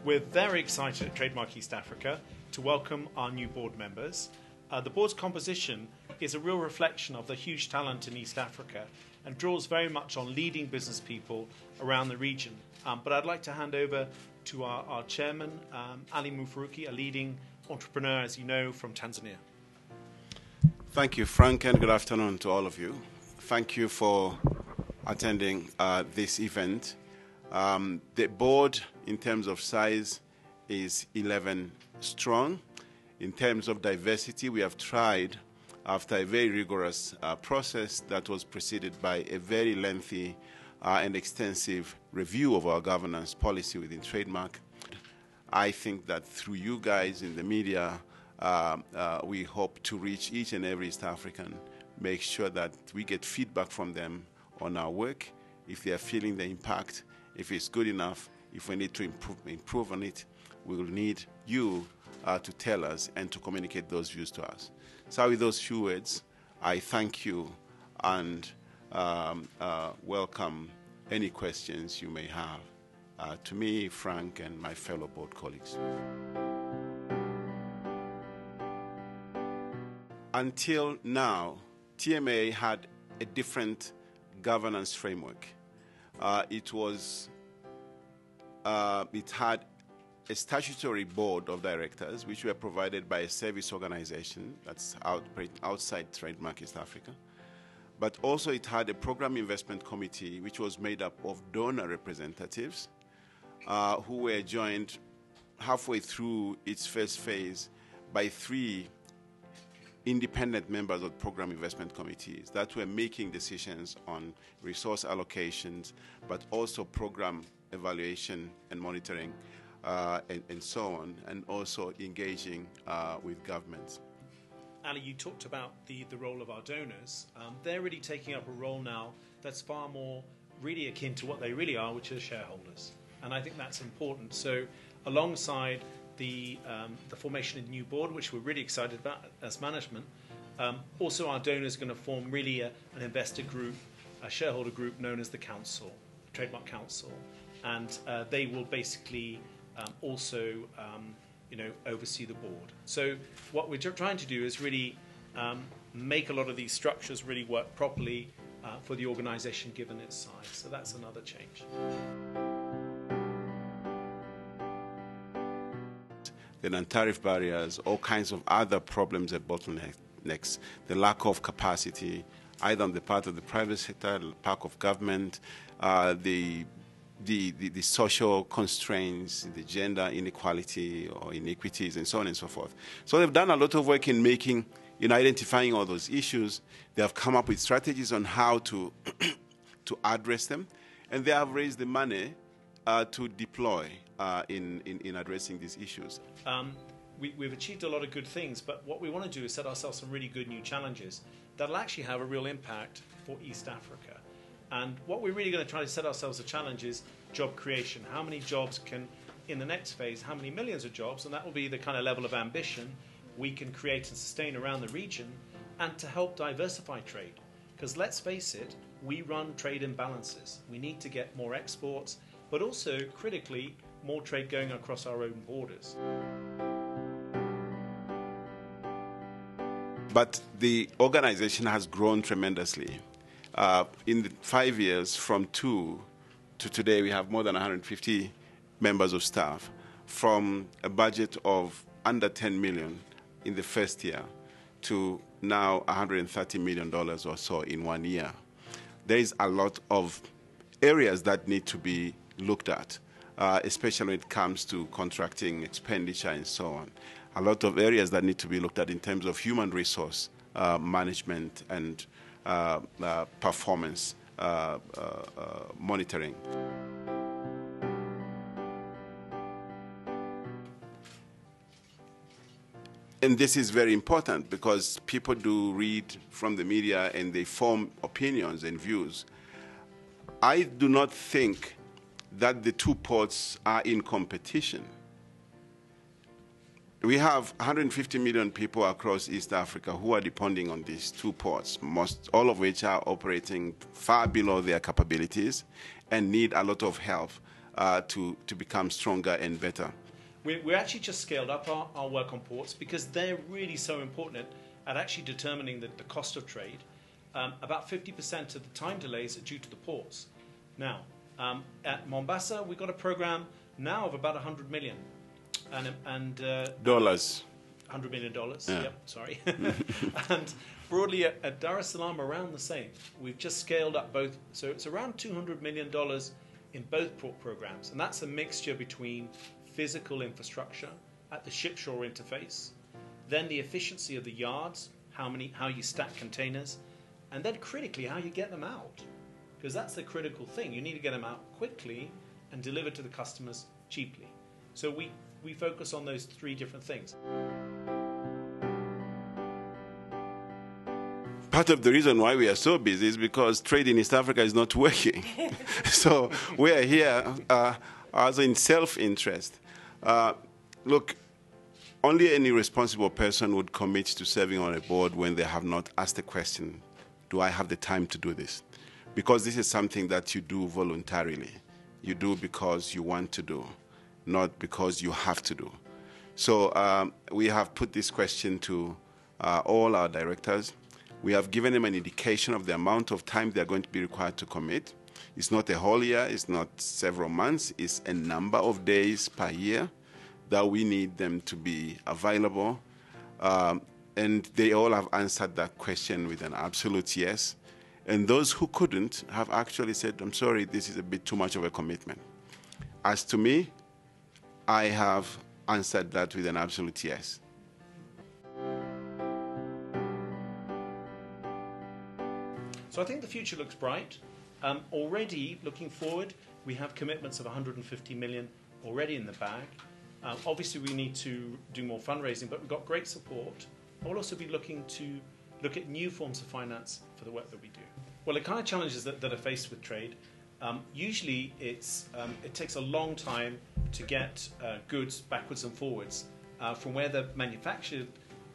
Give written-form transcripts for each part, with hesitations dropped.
We're very excited at Trademark East Africa to welcome our new board members. The board's composition is a real reflection of the huge talent in East Africa and draws very much on leading business people around the region. But I'd like to hand over to our chairman, Ali Mufaruki, a leading entrepreneur, as you know, from Tanzania. Thank you, Frank, and good afternoon to all of you. Thank you for attending this event. The board, in terms of size, is 11 strong. In terms of diversity, we have tried, after a very rigorous process that was preceded by a very lengthy and extensive review of our governance policy within Trademark. I think that through you guys in the media, we hope to reach each and every East African, make sure that we get feedback from them on our work, if they are feeling the impact, if it's good enough, if we need to improve on it. We will need you to tell us and to communicate those views to us. So with those few words, I thank you and welcome any questions you may have to me, Frank, and my fellow board colleagues. Until now, TMEA had a different governance framework. It had a statutory board of directors, which were provided by a service organization that's outside Trademark East Africa. But also it had a program investment committee, which was made up of donor representatives who were joined halfway through its first phase by 3 independent members of program investment committees that were making decisions on resource allocations, but also program evaluation and monitoring, and so on, and also engaging with governments. Ali, you talked about the role of our donors. They're really taking up a role now that's far more really akin to what they really are, which are shareholders. And I think that's important. So alongside the formation of the new board, which we're really excited about as management, also our donors are going to form really an investor group, a shareholder group known as the Council, Trademark Council. And they will basically also oversee the board. So what we're trying to do is really make a lot of these structures really work properly for the organization given its size. So that's another change. The non-tariff barriers, all kinds of other problems at bottlenecks, the lack of capacity, either on the part of the private sector, the part of government, the social constraints, the gender inequality or inequities, and so on and so forth. So they've done a lot of work in identifying all those issues. They have come up with strategies on how to address them, and they have raised the money to deploy in addressing these issues. We've achieved a lot of good things, but what we want to do is set ourselves some really good new challenges that'll actually have a real impact for East Africa. And what we're really going to try to set ourselves a challenge is job creation. How many jobs can, in the next phase, how many millions of jobs, and that will be the kind of level of ambition we can create and sustain around the region, and to help diversify trade. Because let's face it, we run trade imbalances. We need to get more exports, but also, critically, more trade going across our own borders. But the organization has grown tremendously. In the 5 years, from 2 to today, we have more than 150 members of staff, from a budget of under 10 million in the first year to now $130 million or so in 1 year. There is a lot of areas that need to be looked at, especially when it comes to contracting, expenditure, and so on. A lot of areas that need to be looked at in terms of human resource management and performance monitoring. And this is very important because people do read from the media and they form opinions and views. I do not think that the 2 ports are in competition. We have 150 million people across East Africa who are depending on these 2 ports, all of which are operating far below their capabilities and need a lot of help to become stronger and better? We actually just scaled up our work on ports because they're really so important at actually determining the cost of trade. About 50% of the time delays are due to the ports. Now, at Mombasa, we've got a program now of about $100 million. Dollars. $100 million, yeah. Yep, sorry. And broadly at Dar es Salaam, around the same. We've just scaled up both, so it's around $200 million in both port programs. And that's a mixture between physical infrastructure at the ship-shore interface, then the efficiency of the yards, how you stack containers, and then critically how you get them out. Because that's the critical thing. You need to get them out quickly and deliver to the customers cheaply. So we focus on those three different things. Part of the reason why we are so busy is because trade in East Africa is not working. So we are here as in self-interest. Look, only any responsible person would commit to serving on a board when they have not asked the question, do I have the time to do this? Because this is something that you do voluntarily. You do because you want to do, not because you have to do. So we have put this question to all our directors. We have given them an indication of the amount of time they are going to be required to commit. It's not a whole year, it's not several months, it's a number of days per year that we need them to be available. And they all have answered that question with an absolute yes. And those who couldn't have actually said, I'm sorry, this is a bit too much of a commitment. As to me, I have answered that with an absolute yes. So I think the future looks bright. Already, looking forward, we have commitments of 150 million already in the bag. Obviously, we need to do more fundraising, but we've got great support. We'll also be looking to look at new forms of finance for the work that we do. Well, the kind of challenges that are faced with trade, usually it takes a long time to get goods backwards and forwards from where they're manufactured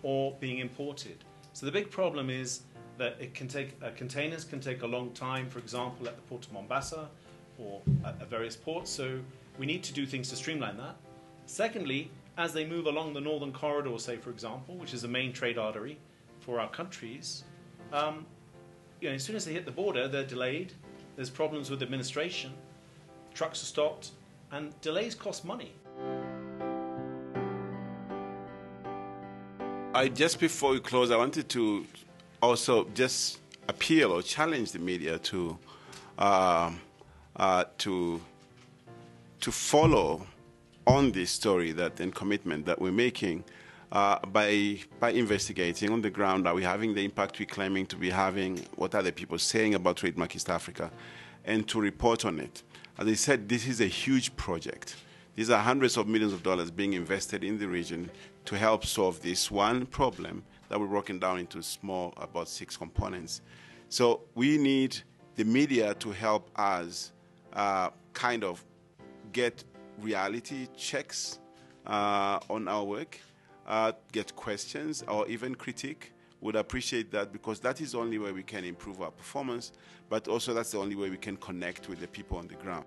or being imported. So the big problem is that it can take containers can take a long time, for example, at the port of Mombasa or at various ports. So we need to do things to streamline that. Secondly, as they move along the northern corridor, say for example, which is a main trade artery for our countries, as soon as they hit the border, they're delayed. There's problems with administration. Trucks are stopped, and delays cost money. Just before we close, I wanted to also just appeal or challenge the media to follow on this story and commitment that we're making by investigating on the ground. Are we having the impact we're claiming to be having? What are the people saying about Trademark East Africa? And to report on it. As I said, this is a huge project. These are hundreds of millions of dollars being invested in the region to help solve this one problem that we're broken down into small, about 6 components. So we need the media to help us kind of get reality checks on our work, get questions or even critique. Would appreciate that, because that is the only way we can improve our performance, but also that's the only way we can connect with the people on the ground.